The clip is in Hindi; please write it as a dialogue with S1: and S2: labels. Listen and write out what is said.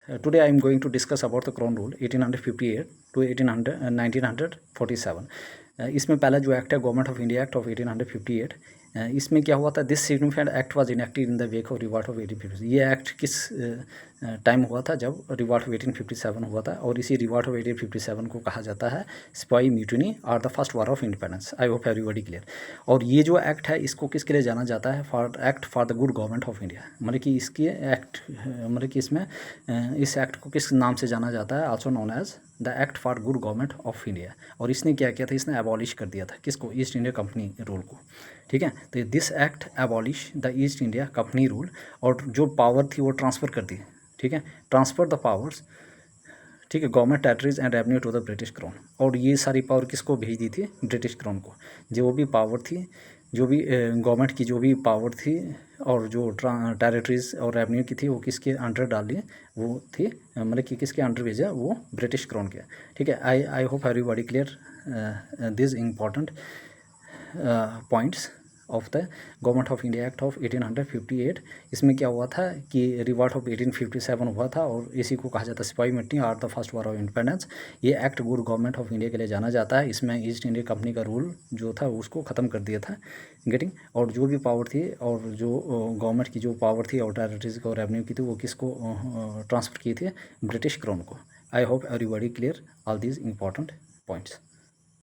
S1: Today I am going to discuss about the Crown Rule 1858 to 1947. इसमें पहला जो एक्ट है government of India act of 1858. इसमें क्या हुआ था, this significant act was enacted in the wake of revolt of 1857. ये एक्ट किस टाइम हुआ था, जब रिवॉल्ट ऑफ 1857 हुआ था, और इसी रिवॉल्ट ऑफ 1857 को कहा जाता है सिपाही म्यूटिनी और the first war of independence. I hope everybody clear. और ये जो एक्ट है इसको किसके लिए जाना जाता है, for act for the good government of India. मतलब कि इसकी एक्ट मतलब कि इसमें इस एक्ट को किस नाम से जाना जाता है, also known as the act for good government of India. और इसने क्या किया था, इसने एबॉलिश कर दिया था किसको, ईस्ट इंडिया कंपनी रूल को. ठीक है, तो this act abolish the east India company rule, और जो पावर थी वो ट्रांसफ़र कर दी. ठीक है, ट्रांसफ़र द पावर्स, ठीक है, government territories and revenue to the British crown. और ये सारी पावर किसको भेज दी थी, ब्रिटिश क्राउन को. जो भी पावर थी, जो भी गवर्नमेंट की जो भी पावर थी और जो टेरिटरीज और रेवेन्यू की थी, वो किसके अंडर डाल दी, वो थी मतलब कि किसके अंडर भेजा, वो ब्रिटिश क्राउन के. ठीक है, I hope everybody clear this important points of the government of India act of 1858. इसमें क्या हुआ था कि रिवॉल्ट ऑफ 1857 हुआ था, और इसी को कहा जाता है सिपाही मिट्टी और the first war of independence. ये act good government of India के लिए जाना जाता है. इसमें ईस्ट इंडिया कंपनी का रूल जो था उसको ख़त्म कर दिया था, गेटिंग. और जो भी पावर थी और जो गवर्नमेंट की जो पावर थी और टेरिटरीज और रेवेन्यू की थी, वो किसको ट्रांसफ़र की थी, ब्रिटिश क्राउन को. I hope everybody clear all these important points.